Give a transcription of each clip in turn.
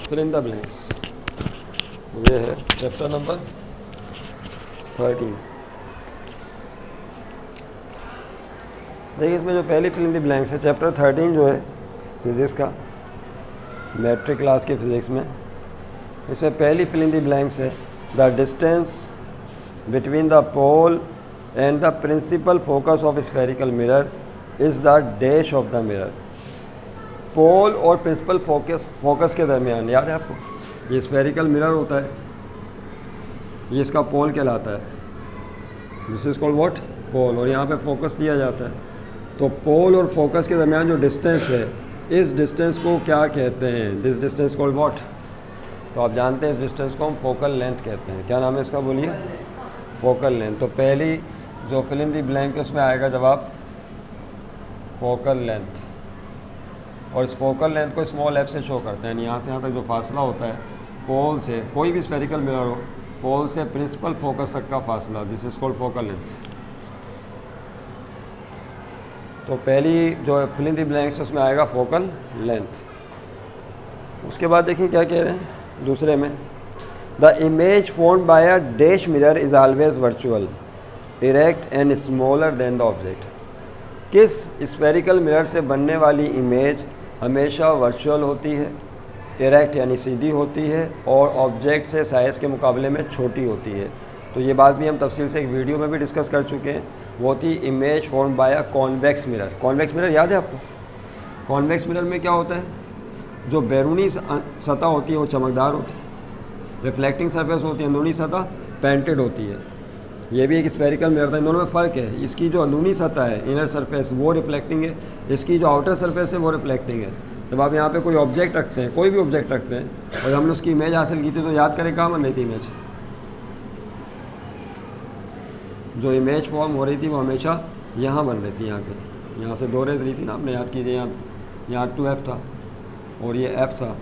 Fill in the blanks. ये है chapter number 13। देखिए इसमें जो पहली फिल इन द ब्लैंक्स है, चैप्टर 13 जो है फिज़िक्स का, मैट्रिक क्लास के फिज़िक्स में, इसमें पहली फिल इन द ब्लैंक्स है the distance between the pole and the principal focus of spherical mirror is the dash of the mirror. Pole और प्रिंसिपल फोकस के दरमियान, याद है आपको, ये स्फेरिकल मिरर होता है, ये इसका पोल कहलाता है, दिस इज कॉल्ड व्हाट, पोल, और यहाँ पे फोकस लिया जाता है। तो पोल और फोकस के दरमियान जो डिस्टेंस है, इस डिस्टेंस को क्या कहते हैं, दिस डिस्टेंस कॉल्ड व्हाट। तो आप जानते हैं इस डिस्टेंस को हम फोकल लेंथ कहते हैं। क्या नाम है इसका, बोलिए, फोकल लेंथ। तो पहली जो फिल इन दी ब्लैंक उसमें आएगा जवाब फोकल लेंथ, और इस फोकल लेंथ को स्मॉल एफ से शो करते हैं। यहाँ से यहाँ तक जो फासला होता है पोल से, कोई भी स्फेरिकल मिरर हो, पोल से प्रिंसिपल फोकस तक का फासला, this is called focal length. तो पहली जो फिल इन दी ब्लैंक्स उसमें आएगा फोकल लेंथ। उसके बाद देखिए क्या कह रहे हैं दूसरे में, the image formed by a dash mirror is always virtual, erect and smaller than the object. किस स्फेरिकल मिरर से बनने वाली इमेज हमेशा वर्चुअल होती है, इरेक्ट यानी सीधी होती है, और ऑब्जेक्ट से साइज़ के मुकाबले में छोटी होती है। तो ये बात भी हम तफसील से एक वीडियो में भी डिस्कस कर चुके हैं। वो थी image form by a convex mirror. Convex mirror याद है आपको? कॉन्वेक्स मिरर में क्या होता है, जो बैरूनी सतह होती है वो चमकदार होती है, रिफ्लेक्टिंग सरफेस होती है, अंदरूनी सतह पेंटेड होती है। ये भी एक स्फेरिकल मिरर था, इन दोनों में फ़र्क है, इसकी जो अंदरूनी सतह है, इनर सरफेस, वो रिफ्लेक्टिंग है, इसकी जो आउटर सरफेस है वो रिफ्लेक्टिंग है। जब आप यहाँ पे कोई ऑब्जेक्ट रखते हैं, कोई भी ऑब्जेक्ट रखते हैं, और हमने उसकी इमेज हासिल की थी, तो याद करें कहाँ बन रही थी इमेज, जो इमेज फॉर्म हो रही थी वो हमेशा यहाँ बन रही थी, यहाँ पे, यहाँ से दो रेज रही थी ना, आपने याद कीजिए, यहाँ 2F था और ये F था।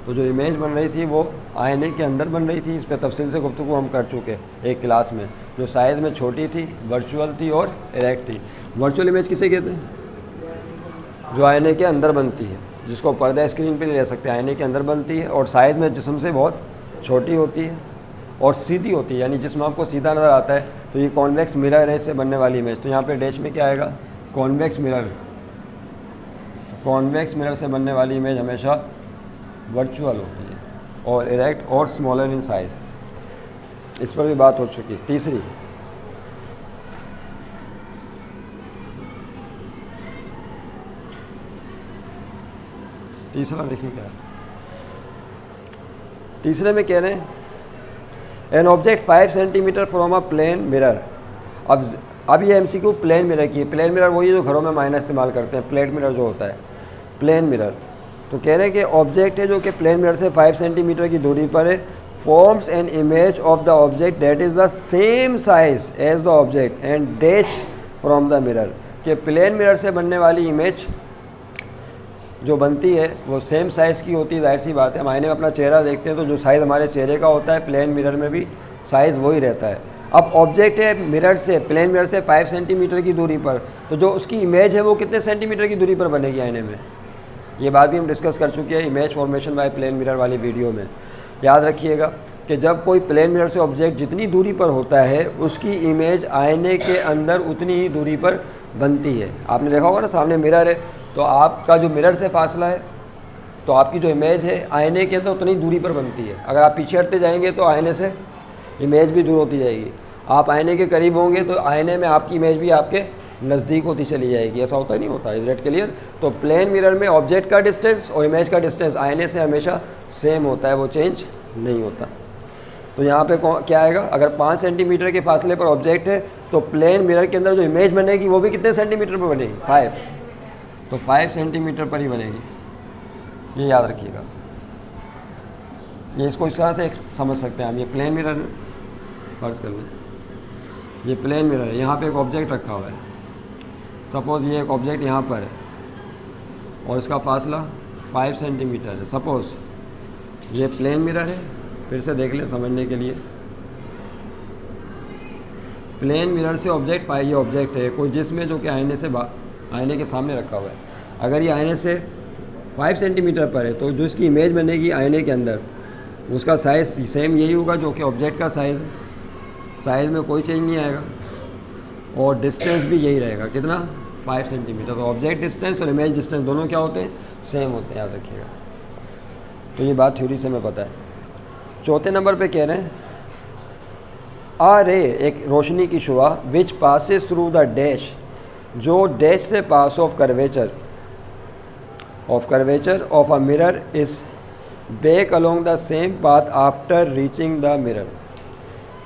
तो जो इमेज बन रही थी वो आईने के अंदर बन रही थी। इस पर तफसील से गुफ्तगू हम कर चुके एक क्लास में, जो साइज़ में छोटी थी, वर्चुअल थी और इरेक्ट थी। वर्चुअल इमेज किसे कहते हैं, जो आईने के अंदर बनती है, जिसको पर्दा स्क्रीन पे नहीं ले सकते, आईने के अंदर बनती है, और साइज़ में जिस्म से बहुत छोटी होती है और सीधी होती है, यानी जिस्म आपको सीधा नज़र आता है। तो ये कॉन्वेक्स मिरर है, इससे बनने वाली इमेज। तो यहाँ पे डैश में क्या आएगा, कॉन्वेक्स मिरर। कॉन्वेक्स मिरर से बनने वाली इमेज हमेशा वर्चुअल होती है और इरेक्ट और स्मॉलर इन साइज। इस पर भी बात हो चुकी है। तीसरा देखिए क्या, तीसरे में कह रहे हैं an object 5 centimetre from a plane mirror. अब ये MCQ प्लेन मिरर की है। प्लेन मिरर वही है जो घरों में मायना इस्तेमाल करते हैं, फ्लैट मिरर जो होता है, प्लेन मिरर। तो कह रहे हैं कि ऑब्जेक्ट है जो कि प्लेन मिरर से 5 सेंटीमीटर की दूरी पर है, forms an image of the object that is the same size as the object and dash from the mirror. कि प्लेन मिरर से बनने वाली इमेज जो बनती है वो सेम साइज़ की होती है। जाहिर सी बात है, हम आईने में अपना चेहरा देखते हैं तो जो साइज़ हमारे चेहरे का होता है, प्लेन मिरर में भी साइज़ वही रहता है। अब ऑब्जेक्ट है मिरर से, प्लेन मिरर से 5 सेंटीमीटर की दूरी पर, तो जो उसकी इमेज है वो कितने सेंटीमीटर की दूरी पर बनेगी आईने में, ये बात भी हम डिस्कस कर चुके हैं image formation by plane mirror वाली वीडियो में। याद रखिएगा कि जब कोई प्लेन मिरर से ऑब्जेक्ट जितनी दूरी पर होता है, उसकी इमेज आईने के अंदर उतनी ही दूरी पर बनती है। आपने देखा होगा ना, सामने मिरर है, तो आपका जो मिरर से फासला है, तो आपकी जो इमेज है आईने के अंदर उतनी दूरी पर बनती है। अगर आप पीछे हटते जाएंगे तो आईने से इमेज भी दूर होती जाएगी। आप आईने के करीब होंगे तो आईने में आपकी इमेज भी आपके नज़दीक होती चली जाएगी। ऐसा होता नहीं होता, इज इट क्लियर? तो प्लेन मिरर में ऑब्जेक्ट का डिस्टेंस और इमेज का डिस्टेंस आईने से हमेशा सेम होता है, वो चेंज नहीं होता। तो यहाँ पे क्या आएगा, अगर 5 सेंटीमीटर के फासले पर ऑब्जेक्ट है तो प्लेन मिरर के अंदर जो इमेज बनेगी वो भी कितने सेंटीमीटर पर बनेगी, 5। तो 5 सेंटीमीटर पर ही बनेगी, ये याद रखिएगा। ये इसको इस तरह से समझ सकते हैं हम। ये प्लेन मिरर फर्ज कर लें, ये प्लेन मिरर है, यहाँ पे एक ऑब्जेक्ट रखा हुआ है, सपोज़ ये एक ऑब्जेक्ट यहाँ पर है और इसका फासला 5 सेंटीमीटर है। सपोज़ ये प्लेन मिरर है, फिर से देख लें समझने के लिए। प्लेन मिरर से ऑब्जेक्ट, ये ऑब्जेक्ट है कोई जिसमें जो कि आईने के सामने रखा हुआ है। अगर ये आईने से 5 सेंटीमीटर पर है, तो जो इसकी इमेज बनेगी आईने के अंदर उसका साइज़ सेम यही होगा जो कि ऑब्जेक्ट का साइज़ है। साइज़ में कोई चेंज नहीं आएगा और डिस्टेंस भी यही रहेगा, कितना 5 सेंटीमीटर। तो ऑब्जेक्ट डिस्टेंस और इमेज डिस्टेंस दोनों क्या होते हैं, सेम होते हैं, याद रखिएगा। तो ये बात थ्योरी से हमें पता है। चौथे नंबर पे कह रहे हैं आ रे, एक रोशनी की शुआ which passes through the dash, जो डैश से pass of curvature of a mirror is back along the same path after reaching the mirror.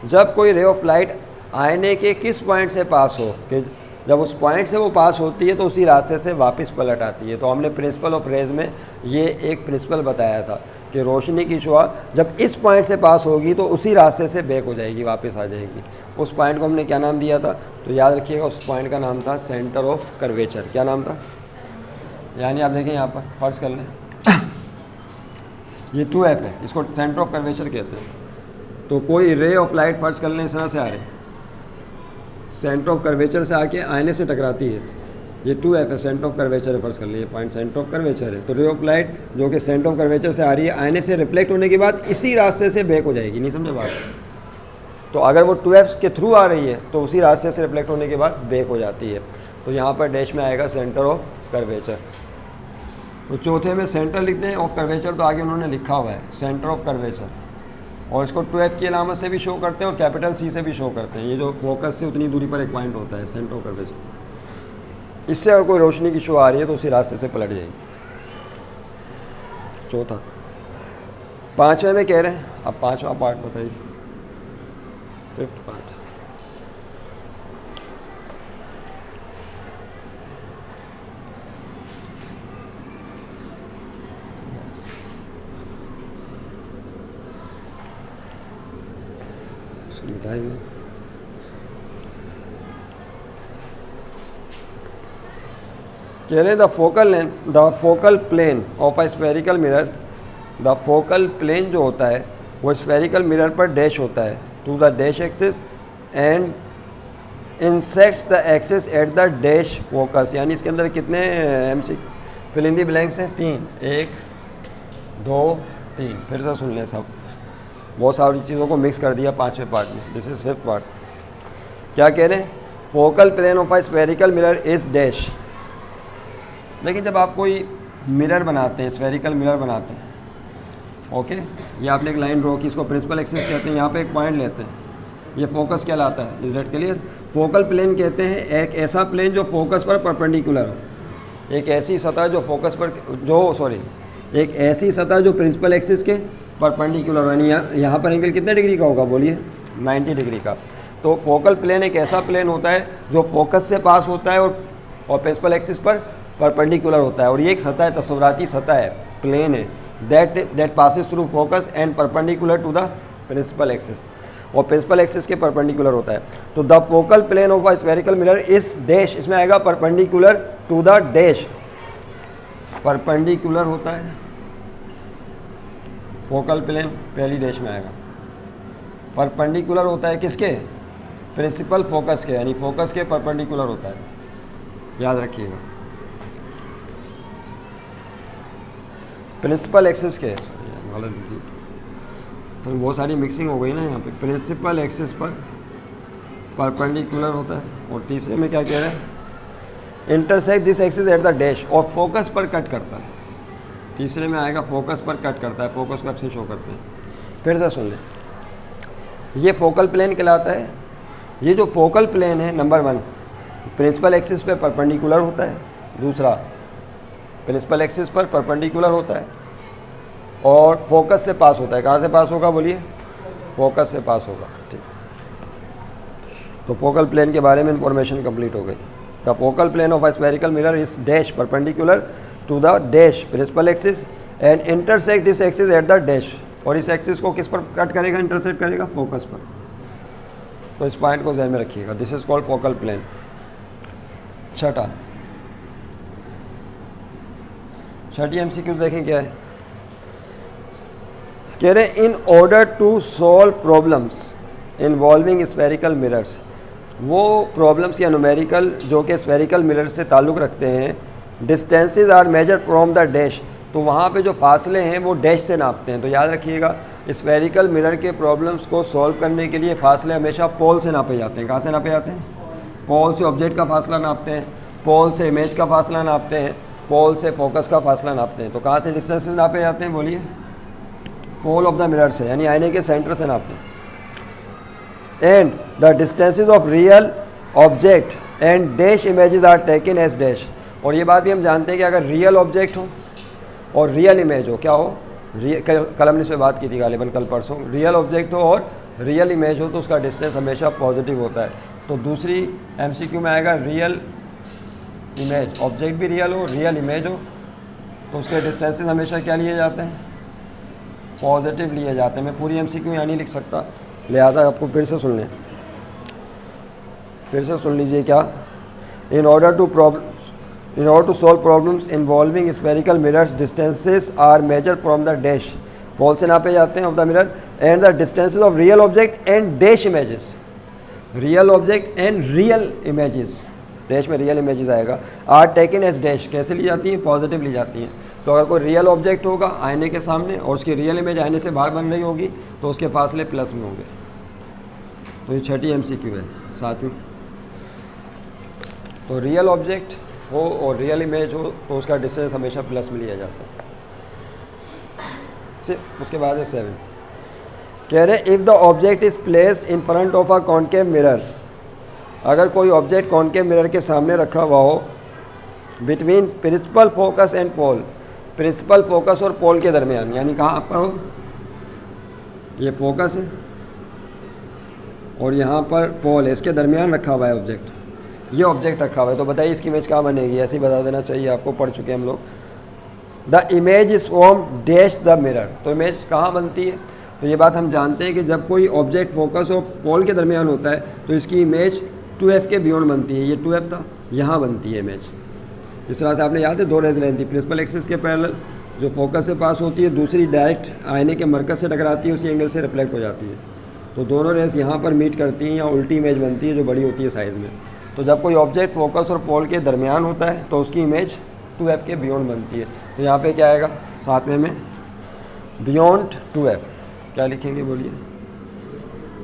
जब कोई रे ऑफ लाइट आईने के किस पॉइंट से पास हो, कि जब उस पॉइंट से वो पास होती है तो उसी रास्ते से वापस पलट आती है। तो हमने प्रिंसिपल ऑफ रेज में ये एक प्रिंसिपल बताया था कि रोशनी की शुआ जब इस पॉइंट से पास होगी तो उसी रास्ते से बैक हो जाएगी, वापस आ जाएगी। उस पॉइंट को हमने क्या नाम दिया था, तो याद रखिएगा उस पॉइंट का नाम था सेंटर ऑफ कर्वेचर। क्या नाम था, यानी आप देखें यहाँ पर फर्ज कर लें ये 2F है, इसको सेंटर ऑफ कर्वेचर कहते हैं। तो कोई रे ऑफ लाइट फर्ज कर लें इस तरह से आ रहे, सेंटर ऑफ कर्वेचर से आके आईने से टकराती है, ये 2F है, सेंटर ऑफ कर्वेचर है, फर्ज कर लिए पॉइंट सेंटर ऑफ कर्वेचर है। तो रे ऑफ लाइट जो कि सेंटर ऑफ कर्वेचर से आ रही है, आईने से रिफ्लेक्ट होने के बाद इसी रास्ते से बैक हो जाएगी, नहीं समझे बात। तो अगर वो 2F के थ्रू आ रही है तो उसी रास्ते से रिफ्लेक्ट होने के बाद बैक हो जाती है। तो यहाँ पर डैश में आएगा सेंटर ऑफ कर्वेचर। तो चौथे में सेंटर लिखते हैं ऑफ कर्वेचर, तो आगे उन्होंने लिखा हुआ है सेंटर ऑफ कर्वेचर, और इसको 2F की अलामत से भी शो करते हैं और कैपिटल C से भी शो करते हैं। ये जो फोकस से उतनी दूरी पर एक पॉइंट होता है, सेंटर ऑफ कर्वेचर। इससे अगर कोई रोशनी की शो आ रही है तो उसी रास्ते से पलट जाएगी। चौथा। पाँचवें में कह रहे हैं, अब पाँचवा पार्ट बताइए, 5th पार्ट। बताइए कह रहे the focal plane of a spherical mirror, the focal plane जो होता है वो स्फेरिकल मिरर पर डैश होता है to the dash axis and intersects the axis at the dash focus. यानी इसके अंदर कितने MC fill in the blanks हैं, 3, 1 2 3। फिर से सुन लें सब, बहुत सारी चीज़ों को मिक्स कर दिया पाँचवें पार्ट में। This is 5th part. क्या कह रहे हैं, focal plane of a spherical mirror is dash. लेकिन जब आप कोई मिरर बनाते हैं, स्फेरिकल मिरर बनाते हैं, ओके, ये आपने एक लाइन ड्रॉ की, इसको प्रिंसिपल एक्सिस कहते हैं, यहाँ पे एक पॉइंट लेते हैं, ये फोकस कहलाता है। Is that clear. Focal plane कहते हैं एक ऐसा प्लेन जो फोकस पर परपेंडिकुलर हो, एक ऐसी सतह जो फोकस पर एक ऐसी सतह जो प्रिंसिपल एक्सिस के परपेंडिकुलर, यानी यहाँ पर एंगल कितने डिग्री का होगा, बोलिए 90 डिग्री का। तो फोकल प्लेन एक ऐसा प्लेन होता है जो फोकस से पास होता है और प्रिंसिपल एक्सिस पर परपेंडिकुलर होता है। और ये एक सतह है, तस्वुराती सतह है, प्लेन है, that passes through focus and perpendicular to the principal axis, और प्रिंसिपल एक्सिस के परपेंडिकुलर होता है। तो the focal plane of a spherical mirror is dash, इसमें आएगा perpendicular to the dash, perpendicular होता है फोकल प्लेन, पहली डैश में आएगा। परपेंडिकुलर होता है किसके, प्रिंसिपल फोकस के, यानी फोकस के परपेंडिकुलर होता है, याद रखिएगा। प्रिंसिपल एक्सिस के, सर बहुत सारी मिक्सिंग हो गई ना यहाँ पे। प्रिंसिपल एक्सिस पर परपेंडिकुलर होता है। और तीसरे में क्या कह रहे हैं, intersect this axis at the dash, और फोकस पर कट करता है। तीसरे में आएगा फोकस पर कट करता है, फोकस को आपसे शो करते हैं। फिर से सुन लें, ये फोकल प्लेन कहलाता है। ये जो फोकल प्लेन है, नंबर 1 प्रिंसिपल एक्सिस पे परपेंडिकुलर होता है, दूसरा प्रिंसिपल एक्सिस पर परपेंडिकुलर होता है और फोकस से पास होता है। कहाँ से पास होगा, बोलिए फोकस से पास होगा, ठीक है। तो फोकल प्लेन के बारे में इंफॉर्मेशन कंप्लीट हो गई। The focal plane of a spherical mirror is dash perpendicular to the dash principal axis and intersect this axis at the dash, और इस एक्सिस को किस पर कट करेगा, इंटरसेक्ट करेगा, फोकस पर। तो इस पॉइंट को ध्यान में रखिएगा, this is called focal plane. छठी MCQ देखें क्या है, कह रहे हैं in order to solve problems involving spherical mirrors, वो प्रॉब्लम्स या न्यूमेरिकल जो कि स्फेरिकल मिरर से ताल्लुक़ रखते हैं, distances are measure from the dash, तो वहाँ पे जो फासले हैं वो डैश से नापते हैं। तो याद रखिएगा, स्फेरिकल मिरर के प्रॉब्लम्स को सॉल्व करने के लिए फासले हमेशा पोल से नापे जाते हैं। कहाँ से नापे जाते हैं? पोल से ऑब्जेक्ट का फासला नापते हैं, पोल से इमेज का फासला नापते हैं, पोल से फोकस का फासला नापते हैं। तो कहाँ से डिस्टेंसेस नापे जाते हैं? बोलिए। पोल ऑफ द मिरर से, यानी आईने के सेंटर से नापते हैं। And the distances of real object and dash images are taken as dash. और ये बात भी हम जानते हैं कि अगर रियल ऑब्जेक्ट हो और रियल इमेज हो, क्या हो? कल हमने इस पर बात की थी गालिबन, कल परसों। रियल ऑब्जेक्ट हो और रियल इमेज हो तो उसका डिस्टेंस हमेशा पॉजिटिव होता है। तो दूसरी एमसीक्यू में आएगा रियल इमेज, ऑब्जेक्ट भी रियल हो, रियल इमेज हो, तो उसके डिस्टेंसेस हमेशा क्या लिए जाते हैं? पॉजिटिव लिए जाते हैं। मैं पूरी एमसीक्यू यहाँ नहीं लिख सकता, लिहाजा आपको फिर से सुन लें, फिर से सुन लीजिए। क्या? In order to solve problems involving spherical mirrors, distances are measure from the dash, pole से नापे जाते हैं, of the mirror, and the distances of real object and dash images, real object and real images, dash में real images आएगा, are taken as dash. कैसे ली जाती हैं? पॉजिटिव ली जाती हैं। तो अगर कोई रियल ऑब्जेक्ट होगा आईने के सामने और उसकी रियल इमेज आईने से बाहर बन रही होगी तो उसके फासले प्लस में होंगे। तो ये छठी एमसीक्यू है साथ में। तो रियल ऑब्जेक्ट हो और रियल इमेज हो तो उसका डिस्टेंस हमेशा प्लस में लिया जाता है। उसके बाद है 7, कह रहे if the object is placed in front of a concave mirror, अगर कोई ऑब्जेक्ट कॉनकेव मिरर के सामने रखा हुआ हो, between principal focus and pole, principal focus और पोल के दरमियान, यानी कहाँ पर हो? ये फोकस है और यहाँ पर पोल है, इसके दरमियान रखा हुआ है ऑब्जेक्ट, ये ऑब्जेक्ट रखा हुआ है। तो बताइए इसकी इमेज कहाँ बनेगी? ऐसे ही बता देना चाहिए आपको, पढ़ चुके हम लोग। The image is from dash the mirror, तो इमेज कहाँ बनती है? तो ये बात हम जानते हैं कि जब कोई ऑब्जेक्ट फोकस और पोल के दरमियान होता है तो इसकी इमेज 2f के बियॉन्ड बनती है। ये 2f था, यहाँ बनती है इमेज। इस तरह से आपने याद है, दो रेज लेंथी प्रिंसिपल एक्सिस के पैरेलल, जो फोकस से पास होती है, दूसरी डायरेक्ट आईने के मरकज से टकराती है, उसी एंगल से रिफ्लेक्ट हो जाती है। तो दोनों रेस यहाँ पर मीट करती हैं, या उल्टी इमेज बनती है जो बड़ी होती है साइज़ में। तो जब कोई ऑब्जेक्ट फोकस और पोल के दरमियान होता है तो उसकी इमेज 2f के बियॉन्ड बनती है। तो यहाँ पे क्या आएगा सातवें में? Beyond 2f। क्या लिखेंगे बोलिए?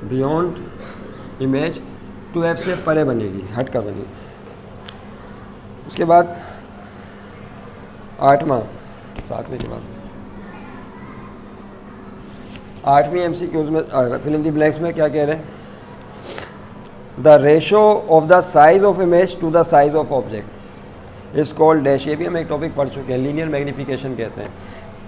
बियॉन्ड इमेज 2f से परे बनेगी, हट कर बनेगी। उसके बाद 8वां, 7वें के बाद 8वीं एमसीक्यूज में फिल इन द ब्लैंक्स में क्या कह रहे हैं? The ratio of the size of image to the size of object is called dash. ये भी हम एक टॉपिक पढ़ चुके हैं, लीनियर मैग्नीफिकेशन कहते हैं।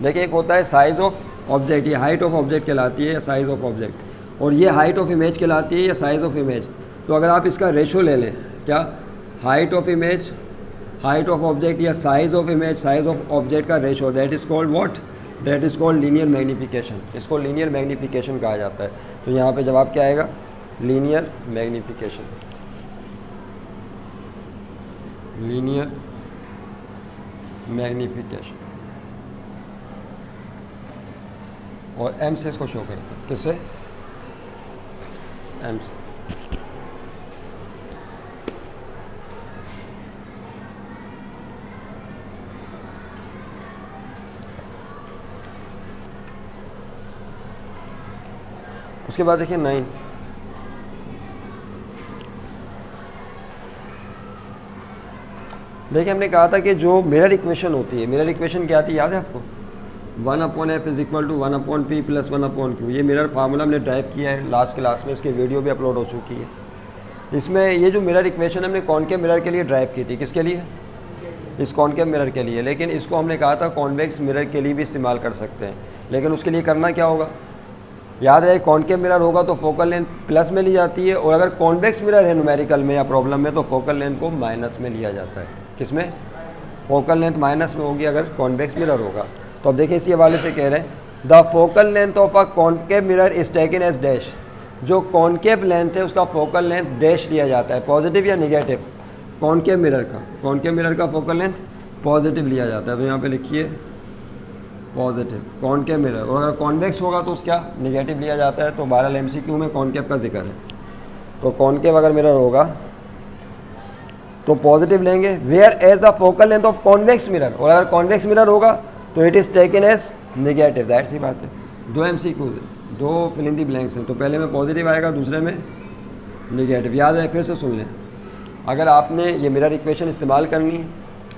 देखिए, एक होता है साइज ऑफ ऑब्जेक्ट, ये हाइट ऑफ ऑब्जेक्ट कहलाती है या साइज ऑफ ऑब्जेक्ट, और ये हाइट ऑफ इमेज कहलाती है या साइज ऑफ इमेज। तो अगर आप इसका रेशो ले लें, क्या? Height of image, height of object, या size of image, size of object का ratio, that is called what? That is called linear magnification. इसको लीनियर मैग्नीफिकेशन कहा जाता है। तो यहाँ पे जवाब क्या आएगा? Linear magnification. लीनियर मैग्नीफिकेशन, और एम से इसको शो करते हैं। किससे? एम से। उसके बाद देखिए 9, देखिए हमने कहा था कि जो मिरर इक्वेशन होती है, मिरर इक्वेशन क्या आती है याद है आपको? 1/f is equal to 1/p plus 1/q। ये मिरर फार्मूला हमने ड्राइव किया है लास्ट क्लास में, इसकी वीडियो भी अपलोड हो चुकी है। इसमें ये जो मिरर इक्वेशन हमने कॉनकेव मिरर के लिए ड्राइव की थी, किसके लिए? इस कॉनकेव मिरर के लिए। लेकिन इसको हमने कहा था कॉन्वेक्स मिरर के लिए भी इस्तेमाल कर सकते हैं। लेकिन उसके लिए करना क्या होगा? याद रहे, कॉनकेव मिरर होगा तो फोकल लेंथ प्लस में ली जाती है, और अगर कॉन्वेक्स मिरर है न्यूमेरिकल में या प्रॉब्लम में तो फोकल लेंथ को माइनस में लिया जाता है। किसमें? फोकल लेंथ माइनस में होगी अगर कॉन्वेक्स मिरर होगा। तो अब देखिए इसी हवाले से कह रहे हैं the focal length of a concave mirror is taken as dash. जो कॉनकेव लेंथ है उसका फोकल लेंथ डैश लिया जाता है, पॉजिटिव या निगेटिव? कॉनकेव मिरर का फोकल लेंथ पॉजिटिव लिया जाता है। तो यहाँ पे लिखिए पॉजिटिव कॉनकेव मिरर, और अगर कॉन्वेक्स होगा तो उसका निगेटिव लिया जाता है। तो 12 एमसीक्यू में कॉनकेव का जिक्र है। तो कॉनकेव अगर मिरर होगा तो पॉजिटिव लेंगे, where as the focal length of convex mirror, और अगर कॉन्वेक्स मिरर होगा तो it is taken as negative, that सी बात है। दो MCQ, दो फिल इन दी ब्लैंक्स हैं, तो पहले में पॉजिटिव आएगा, दूसरे में नेगेटिव। याद है, फिर से सुन लें। अगर आपने ये मिरर इक्वेशन इस्तेमाल करनी है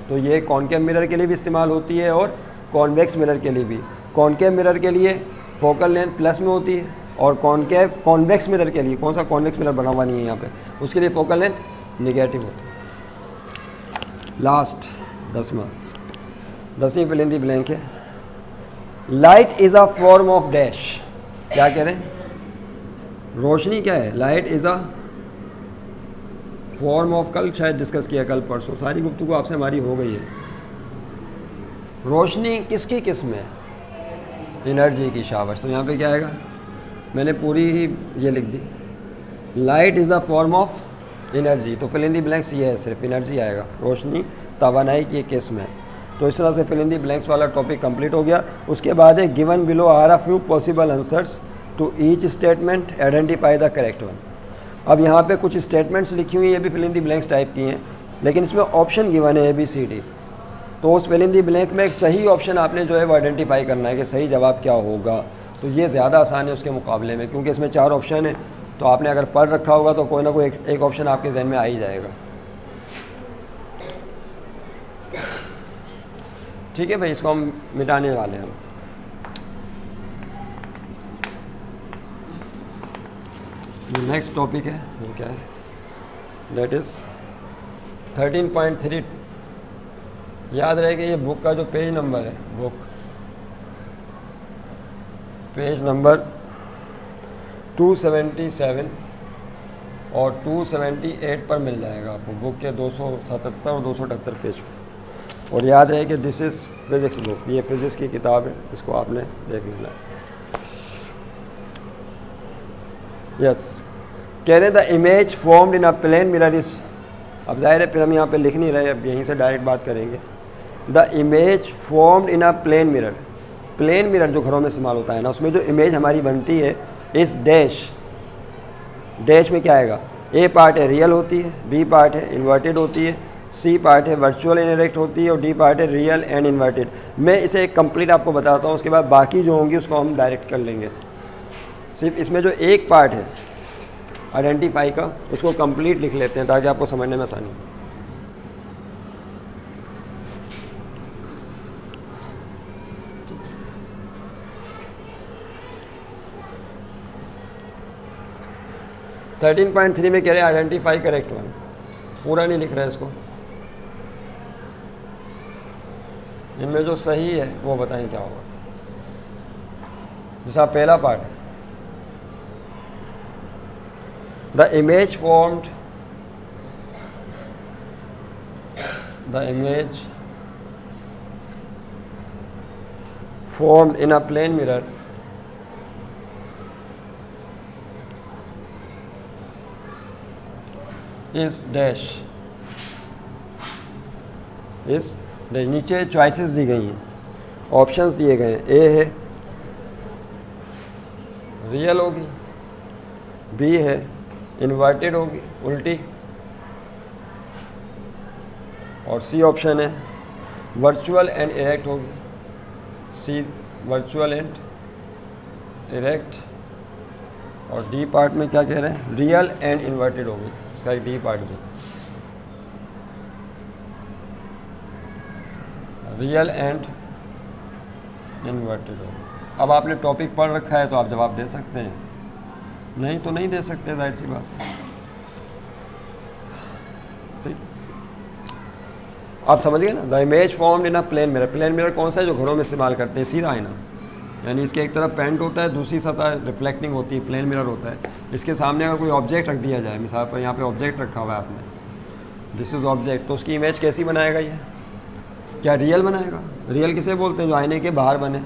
तो ये कॉनकेव मिरर के लिए भी इस्तेमाल होती है और कॉन्वेक्स मिरर के लिए भी। कॉनकेव मिरर के लिए फोकल लेंथ प्लस में होती है और कॉन्वेक्स मिरर के लिए, कौन सा कॉन्वेक्स मिरर बना हुआ नहीं है यहाँ पे, उसके लिए फोकल लेंथ नेगेटिव होती है। लास्ट 10वीं फिल इन दी ब्लैंक है। Light is a form of dash. क्या कह रहे हैं? रोशनी क्या है? Light is a form of, कल शायद डिस्कस किया, कल परसों, सारी गुफ्तगू आपसे हमारी हो गई है। रोशनी किसकी किस्म है? एनर्जी की। शाबाश। तो यहाँ पे क्या आएगा? मैंने पूरी ही ये लिख दी, light is the form of energy. तो फिल इन दी ब्लैंक्स ये है, सिर्फ एनर्जी आएगा। रोशनी तवानाई की एक किस्म है। तो इस तरह से फिल इन दी ब्लैंक्स वाला टॉपिक कंप्लीट हो गया। उसके बाद है given below are a few possible answers to each statement, identify the correct one. अब यहाँ पे कुछ स्टेटमेंट्स लिखी हुई हैं, ये भी fill in the blanks type की हैं, लेकिन इसमें ऑप्शन गिवन है ABCD। तो उस फिल इन दी ब्लैंक में एक सही ऑप्शन आपने जो है वो आइडेंटिफाई करना है कि सही जवाब क्या होगा। तो ये ज़्यादा आसान है उसके मुकाबले में, क्योंकि इसमें 4 ऑप्शन है। तो आपने अगर पढ़ रखा होगा तो कोई ना कोई एक ऑप्शन आपके जहन में आ ही जाएगा। ठीक है भाई, इसको हम मिटाने वाले हैं। नेक्स्ट टॉपिक है वो क्या है? That is 13.3। याद रहे कि ये बुक का जो पेज नंबर है, बुक पेज नंबर 277 और 278 पर मिल जाएगा आपको, बुक के 277 और 278 पेज पे। और याद है कि दिस इज़ फिज़िक्स बुक, ये फिज़िक्स की किताब है, इसको आपने देख लेना है। यस, कह रहे the image formed in a plane mirror is, अब जाहिर है फिर हम यहाँ पे लिख नहीं रहे, अब यहीं से डायरेक्ट बात करेंगे। The image formed in a plane mirror, plane mirror जो घरों में इस्तेमाल होता है ना, उसमें जो इमेज हमारी बनती है इस डैश, डैश में क्या आएगा? ए पार्ट है रियल होती है, बी पार्ट है इन्वर्टेड होती है, सी पार्ट है वर्चुअल एंड इरेक्ट होती है और डी पार्ट है रियल एंड इन्वर्टेड। मैं इसे कंप्लीट आपको बताता हूँ, उसके बाद बाकी जो होंगी उसको हम डायरेक्ट कर लेंगे। सिर्फ इसमें जो एक पार्ट है आइडेंटिफाई का, उसको कंप्लीट लिख लेते हैं ताकि आपको समझने में आसानी हो। (13.3) में कह रहे हैं आइडेंटिफाई करेक्ट वन। पूरा नहीं लिख रहा है इसको, इनमें जो सही है वो बताएं क्या होगा। जैसा पहला पार्ट है, the image formed, the image formed in a plane mirror is dash, is dash. नीचे चॉइसेस दी गई हैं, ऑप्शंस दिए गए हैं। ए है रियल होगी, बी है इन्वर्टेड होगी उल्टी, और सी ऑप्शन है वर्चुअल एंड इरेक्ट होगी। सी वर्चुअल एंड इरेक्ट, और डी पार्ट में क्या कह रहे हैं? रियल एंड इन्वर्टेड होगी। इसका एक डी पार्ट भी, रियल एंड इन्वर्टेड होगी। अब आपने टॉपिक पढ़ रखा है तो आप जवाब दे सकते हैं, नहीं तो नहीं दे सकते, जाहिर सी बात। ठीक, आप समझ गए ना? The image formed in a plane mirror. Plane mirror कौन सा है जो घरों में इस्तेमाल करते हैं? सीधा आईना, यानी इसके एक तरफ पेंट होता है, दूसरी सतह रिफ्लेक्टिंग होती है, प्लेन मिरर होता है। इसके सामने अगर कोई ऑब्जेक्ट रख दिया जाए, मिसाल पर यहाँ पे ऑब्जेक्ट रखा हुआ है आपने, दिस इज ऑब्जेक्ट, तो उसकी इमेज कैसी बनाएगा? ये क्या रियल बनाएगा? रियल किसे बोलते हैं? जो आईने के बाहर बने।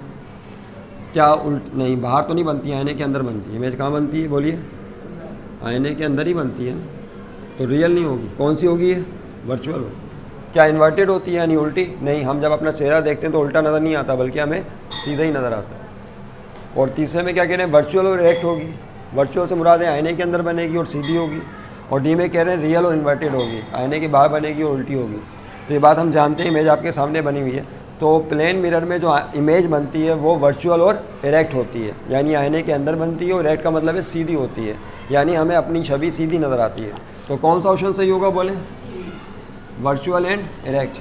क्या नहीं, बाहर तो नहीं बनती, आईने के अंदर बनती है। इमेज कहाँ बनती है? बोलिए, आईने के अंदर ही बनती है, तो रियल नहीं होगी। कौन सी होगी? ये वर्चुअल होगी। क्या इन्वर्टेड होती है यानी उल्टी? नहीं, हम जब अपना चेहरा देखते हैं तो उल्टा नज़र नहीं आता, बल्कि हमें सीधा ही नज़र आता है। और तीसरे में क्या कह रहे हैं? वर्चुअल और इरेक्ट होगी। वर्चुअल से मुराद है आईने के अंदर बनेगी और सीधी होगी, और डी में कह रहे हैं रियल और इन्वर्टेड होगी, आईने के बाहर बनेगी और उल्टी होगी। तो ये बात हम जानते हैं, इमेज आपके सामने बनी हुई है। तो प्लेन मिरर में जो इमेज बनती है वो वर्चुअल और इरेक्ट होती है, यानी आईने के अंदर बनती है, और इरेक्ट का मतलब है सीधी होती है, यानी हमें अपनी छवि सीधी नज़र आती है। तो कौन सा ऑप्शन सही होगा बोलें? Virtual and erect.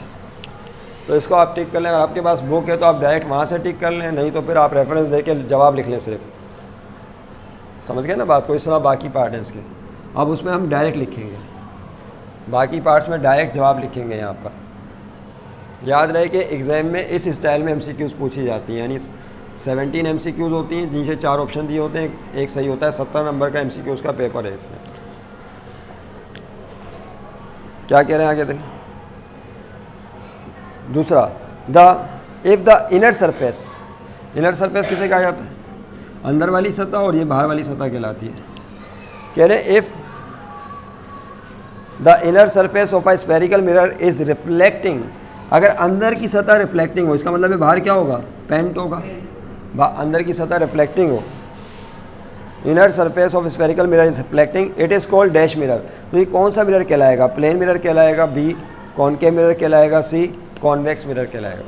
तो इसको आप टिक कर लें। अगर आपके पास बुक है तो आप डायरेक्ट वहाँ से टिक कर लें, नहीं तो फिर आप रेफरेंस दे के जवाब लिख लें सिर्फ। समझ गए ना बात को? इस तरह बाकी पार्ट है इसके, अब उसमें हम डायरेक्ट लिखेंगे, बाकी पार्ट्स में डायरेक्ट जवाब लिखेंगे। यहाँ पर याद रहे कि एग्ज़ाम में इस स्टाइल में MCQs पूछी जाती हैं, यानी 17 MCQs होती हैं, नीचे 4 ऑप्शन दिए होते हैं, एक सही होता है। 70 नंबर का MCQs का पेपर है इसमें। क्या कह रहे हैं आगे देखें। दूसरा, इफ़ द इनर सरफेस किसे कहा जाता है? अंदर वाली सतह, और ये बाहर वाली सतह कहलाती है। कह रहे हैं if the inner surface of a spherical mirror is reflecting, अगर अंदर की सतह रिफ्लेक्टिंग हो, इसका मतलब है बाहर क्या होगा? पेंट होगा। अंदर की सतह रिफ्लेक्टिंग हो, inner surface of spherical mirror is reflecting, it is called dash mirror. तो ये कौन सा मिरर कहलाएगा? प्लेन मिरर कहलाएगा, B कॉनकेव मिरर कहलाएगा, C कॉन्वेक्स मिरर कहलाएगा।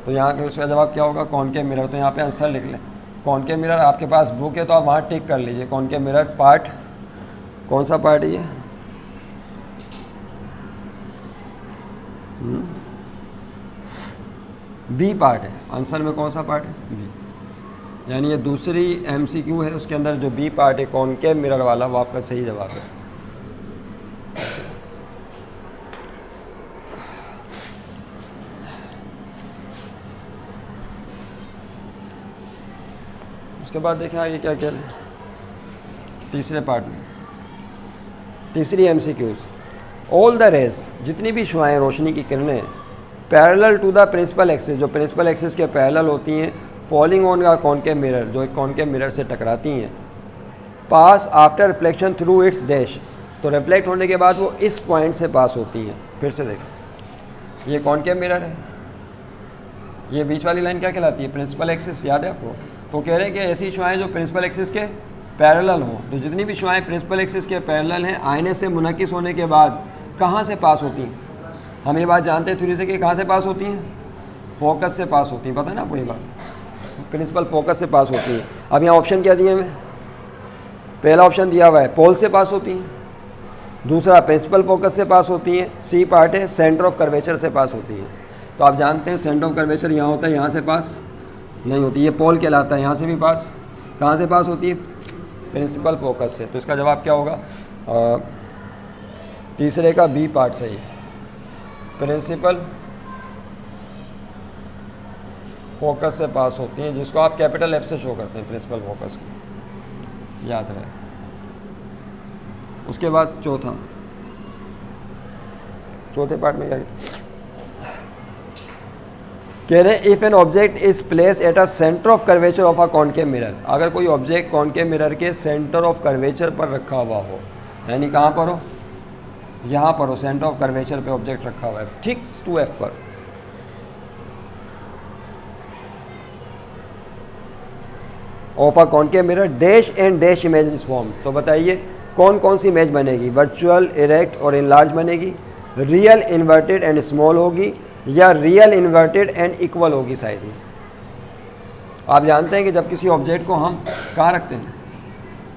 तो यहाँ के उसका जवाब क्या होगा? Concave mirror. तो यहाँ पे आंसर लिख लें कॉनकेव मिरर। आपके पास बुक है तो आप वहाँ टिक कर लीजिए कॉनकेव मिरर पार्ट। कौन सा पार्ट है ये? B पार्ट है। आंसर में कौन सा पार्ट है? B। यानी ये दूसरी MCQ है, उसके अंदर जो B पार्ट है कॉनकेव मिरर वाला, वो आपका सही जवाब है। उसके बाद देखें आगे क्या कह रहे हैं तीसरे पार्ट में। तीसरी MCQs, ऑल द रेज, जितनी भी शुआएँ, रोशनी की किरणें, parallel to the principal axis, जो प्रिंसिपल एक्सिस के पैरेलल होती हैं, फॉलिंग ऑन का कॉनकेव मिरर, जो एक कॉनकेव मिरर से टकराती हैं, pass after reflection through its dash, तो रिफ्लेक्ट होने के बाद वो इस पॉइंट से पास होती हैं। फिर से देखें, ये कॉनकेव मिरर है, ये बीच वाली लाइन क्या कहलाती है? Principal axis. याद है आपको? तो कह रहे हैं कि ऐसी शुआएँ जो प्रिंसिपल एक्सिस के पैरेलल हो, तो जितनी भी शुआएँ प्रिंसिपल एक्सिस के पैरेलल हैं, आईने से मुनक्किस होने के बाद कहाँ से पास होती हैं? हम ये बात जानते हैं थ्योरी से कि कहाँ से पास होती हैं? फोकस से पास होती हैं। पता है ना आपको ये बात? प्रिंसिपल फोकस से पास होती हैं। अब यहाँ ऑप्शन क्या दिए हमें? पहला ऑप्शन दिया हुआ है पोल से पास होती हैं, दूसरा प्रिंसिपल फोकस से पास होती हैं, C पार्ट है सेंटर ऑफ कर्वेचर से पास होती हैं। तो आप जानते हैं सेंटर ऑफ कर्वेचर यहाँ होता है, यहाँ से पास नहीं होती, ये पोल कहलाता है। यहाँ से भी पास, कहाँ से पास होती है? प्रिंसिपल फोकस से। तो इसका जवाब क्या होगा? तीसरे का B पार्ट सही है, प्रिंसिपल फोकस से पास होती हैं, जिसको आप कैपिटल F से शो करते हैं, प्रिंसिपल फोकस को, याद रहे। उसके बाद चौथे पार्ट में क्या कह रहे हैं? If an object is place at a centre of curvature of a concave mirror, अगर कोई ऑब्जेक्ट कॉनकेव मिरर के सेंटर ऑफ कर्वेचर पर रखा हुआ हो, यानी कहाँ पर हो? यहाँ पर हो, सेंटर ऑफ कर्वेचर पे ऑब्जेक्ट रखा हुआ है, ठीक 2F पर, of a concave mirror, dash and dash image is form. तो बताइए कौन कौन सी इमेज बनेगी? वर्चुअल, इरेक्ट और इनलार्ज बनेगी, रियल, इन्वर्टेड एंड स्मॉल होगी, या रियल, इन्वर्टेड एंड इक्वल होगी साइज में। आप जानते हैं कि जब किसी ऑब्जेक्ट को हम कहाँ रखते हैं?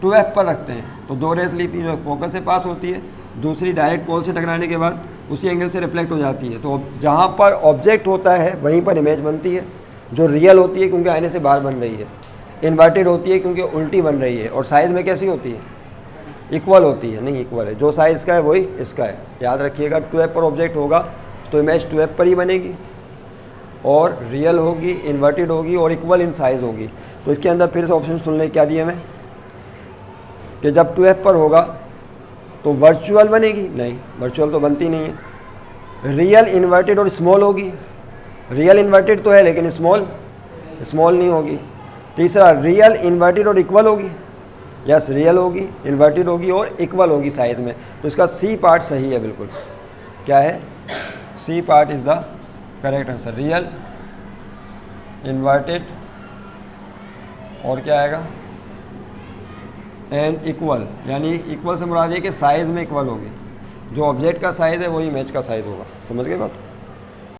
2F पर रखते हैं, तो दो रेज ली थी, जो फोकस से पास होती है, दूसरी डायरेक्ट पोल से टकराने के बाद उसी एंगल से रिफ्लेक्ट हो जाती है। तो जहाँ पर ऑब्जेक्ट होता है वहीं पर इमेज बनती है, जो रियल होती है क्योंकि आईने से बाहर बन रही है, इन्वर्टेड होती है क्योंकि उल्टी बन रही है, और साइज़ में कैसी होती है? इक्वल होती है। नहीं, इक्वल है, जो साइज़ का है वही इसका है। याद रखिएगा, 2F पर ऑब्जेक्ट होगा तो इमेज 2F पर ही बनेगी, और रियल होगी, इन्वर्टेड होगी और इक्वल इन साइज़ होगी। तो इसके अंदर फिर से ऑप्शन सुन लें क्या दिए हमें, कि जब 2F पर होगा तो वर्चुअल बनेगी, नहीं वर्चुअल तो बनती नहीं है, रियल, इन्वर्टेड और स्मॉल होगी, रियल इन्वर्टेड तो है लेकिन स्मॉल नहीं होगी। तीसरा, रियल, इन्वर्टेड और इक्वल होगी, यस रियल होगी, इन्वर्टेड होगी और इक्वल होगी साइज़ में। तो इसका C पार्ट सही है बिल्कुल। क्या है? C part is the correct answer. Real, inverted और क्या आएगा? एंड इक्वल, यानी इक्वल से मुराद ये कि साइज़ में इक्वल होगी, जो ऑब्जेक्ट का साइज़ है वही इमेज का साइज़ होगा। समझ गए बात?